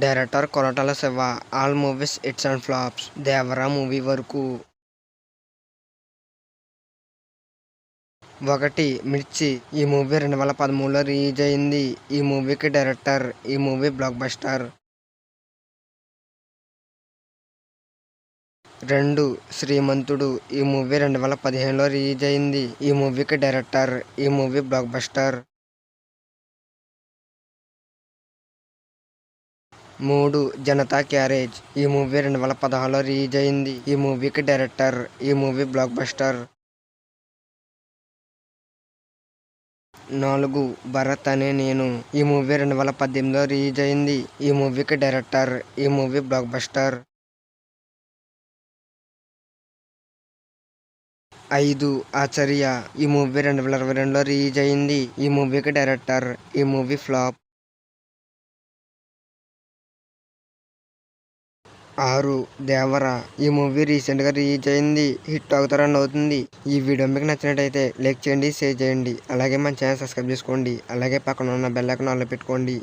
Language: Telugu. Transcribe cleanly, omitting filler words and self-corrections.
Director Koratala Shiva. All movies hits and flops. Devara movie వరకు. 1. మిర్చి. ఈ మూవీ 2013లో రిలీజ్ అయింది. ఈ మూవీకి డైరెక్టర్. ఈ మూవీ బ్లాక్ బస్టర్. 2. శ్రీమంతుడు. ఈ మూవీ 2015లో రిలీజ్ అయింది. ఈ మూవీకి డైరెక్టర్. ఈ movie block buster. 3. Janata garage. ఈ మూవీ 2016లో రిలీజ్ అయింది. ఈ మూవీకి డైరెక్టర్. ఈ మూవీ బ్లాక్ బస్టర్. 4. భరత్ అనే నేను. ఈ మూవీ 2018లో రిలీజ్ అయింది. ఈ మూవీకి డైరెక్టర్. ఈ మూవీ బ్లాక్ బస్టర్. 5. ఆచార్య. ఈ మూవీ 2022లో రిలీజ్ అయింది. ఈ మూవీకి డైరెక్టర్. ఈ మూవీ ఫ్లాప్. 6. దేవర. ఈ మూవీ రీసెంట్గా రిలీజ్ అయింది. హిట్ అవుతా రన్ అవుతుంది. ఈ వీడియో మీకు నచ్చినట్టయితే లైక్ చేయండి, షేర్ చేయండి. అలాగే మన ఛానల్ సబ్స్క్రైబ్ చేసుకోండి. అలాగే పక్కన ఉన్న బెల్ ఐకాన్ ఆన్లో పెట్టుకోండి.